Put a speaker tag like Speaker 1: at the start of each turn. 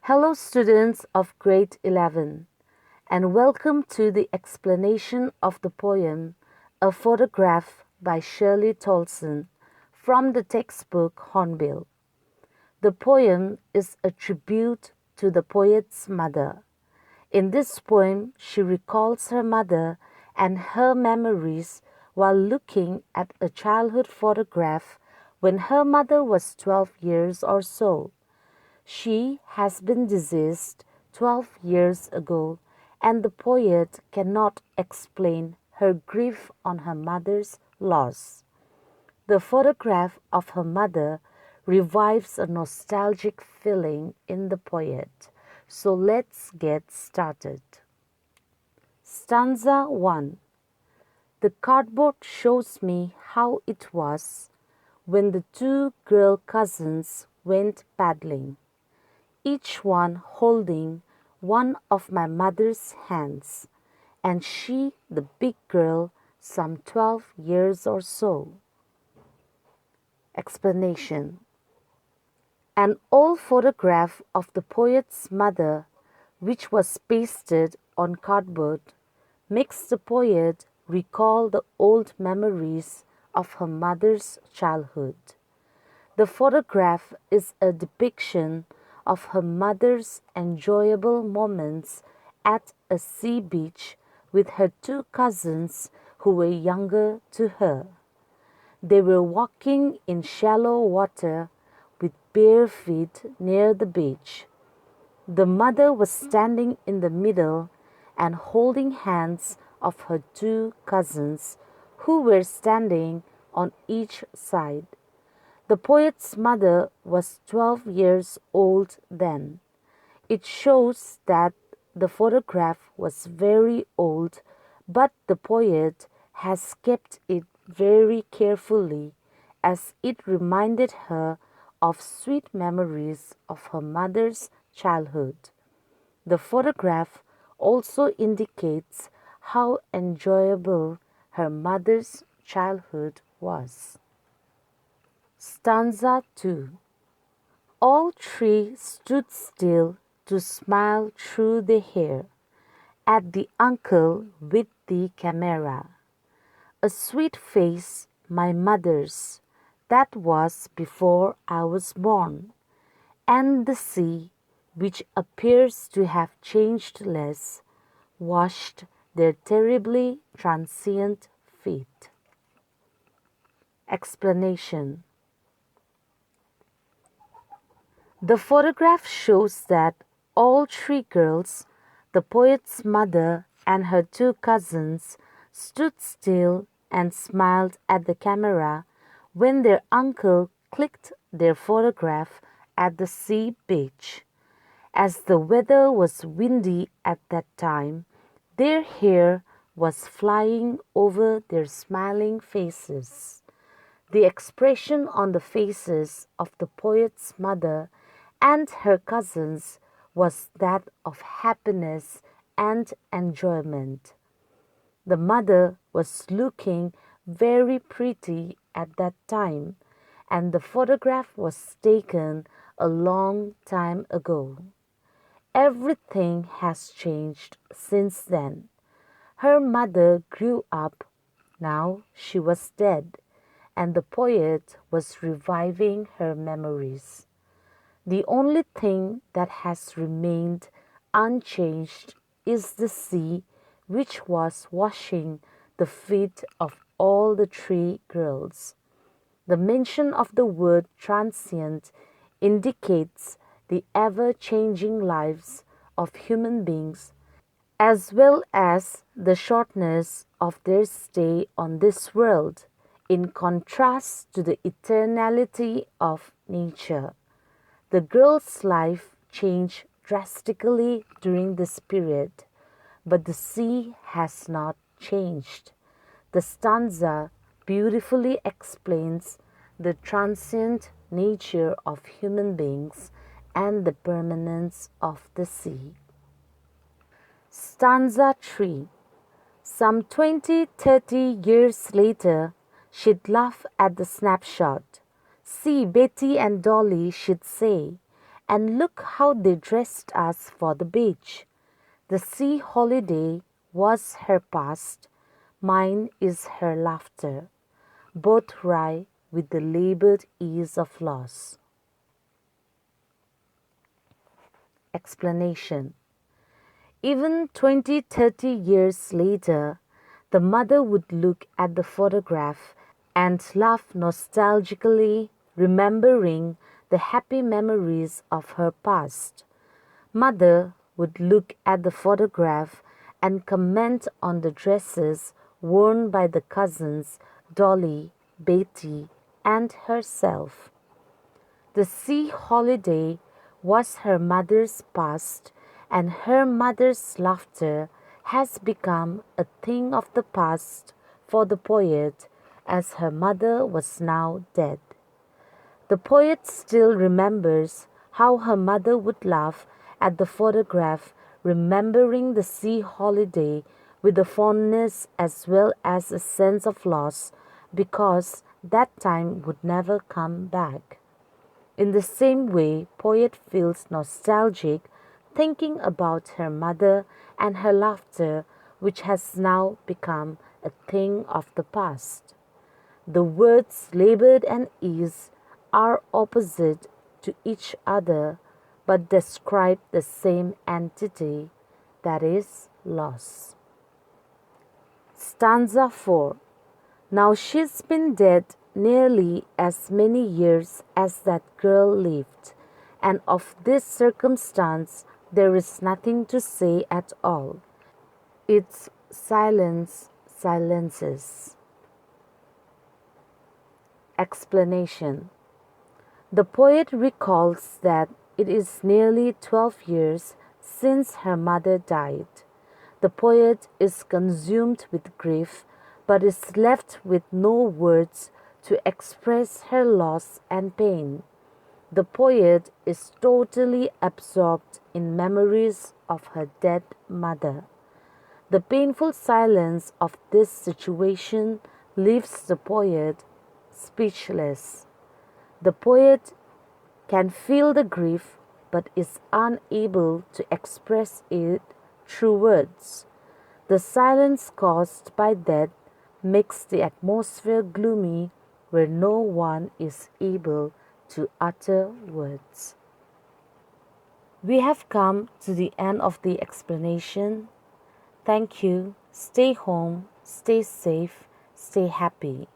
Speaker 1: Hello students of grade 11 and welcome to the explanation of the poem A Photograph by Shirley Tolson from the textbook Hornbill. The poem is a tribute to the poet's mother. In this poem, she recalls her mother and her memories while looking at a childhood photograph when her mother was 12 years or so. She has been deceased 12 years ago, and the poet cannot explain her grief on her mother's loss. The photograph of her mother revives a nostalgic feeling in the poet. So let's get started. Stanza 1. The cardboard shows me how it was when the two girl cousins went paddling, each one holding one of my mother's hands, and she, the big girl, some 12 years or so. Explanation. An old photograph of the poet's mother, which was pasted on cardboard, makes the poet recall the old memories of her mother's childhood. The photograph is a depiction of her mother's enjoyable moments at a sea beach with her two cousins who were younger to her. They were walking in shallow water with bare feet near the beach. The mother was standing in the middle and holding hands of her two cousins who were standing on each side. The poet's mother was 12 years old then. It shows that the photograph was very old, but the poet has kept it very carefully as it reminded her of sweet memories of her mother's childhood. The photograph also indicates how enjoyable her mother's childhood was. Stanza 2. All three stood still to smile through the hair at the uncle with the camera. A sweet face, my mother's, that was before I was born, and the sea, which appears to have changed less, washed their terribly transient feet. Explanation. The photograph shows that all three girls, the poet's mother and her two cousins, stood still and smiled at the camera when their uncle clicked their photograph at the sea beach. As the weather was windy at that time, their hair was flying over their smiling faces. The expression on the faces of the poet's mother and her cousins was that of happiness and enjoyment. The mother was looking very pretty at that time, and the photograph was taken a long time ago. Everything has changed since then. Her mother grew up, now she was dead, and the poet was reviving her memories. The only thing that has remained unchanged is the sea, which was washing the feet of all the three girls. The mention of the word transient indicates the ever-changing lives of human beings, as well as the shortness of their stay on this world, in contrast to the eternality of nature. The girl's life changed drastically during this period, but the sea has not changed. The stanza beautifully explains the transient nature of human beings and the permanence of the sea. Stanza 3. Some 20-30 years later, she'd laugh at the snapshot. See, Betty and Dolly should say, and look how they dressed us for the beach. The sea holiday was her past, mine is her laughter, both wry with the labored ease of loss. Explanation. Even 20, 30 years later, the mother would look at the photograph and laugh nostalgically, remembering the happy memories of her past. Mother would look at the photograph and comment on the dresses worn by the cousins Dolly, Betty, and herself. The sea holiday was her mother's past, and her mother's laughter has become a thing of the past for the poet, as her mother was now dead. The poet still remembers how her mother would laugh at the photograph, remembering the sea holiday with a fondness as well as a sense of loss, because that time would never come back. In the same way, poet feels nostalgic thinking about her mother and her laughter, which has now become a thing of the past. The words labored and ease are opposite to each other but describe the same entity, that is, loss. Stanza 4. Now she's been dead nearly as many years as that girl lived, and of this circumstance there is nothing to say at all. Its silence silences. Explanation. The poet recalls that it is nearly 12 years since her mother died. The poet is consumed with grief, but is left with no words to express her loss and pain. The poet is totally absorbed in memories of her dead mother. The painful silence of this situation leaves the poet speechless. The poet can feel the grief but is unable to express it through words. The silence caused by death makes the atmosphere gloomy where no one is able to utter words. We have come to the end of the explanation. Thank you. Stay home, stay safe, stay happy.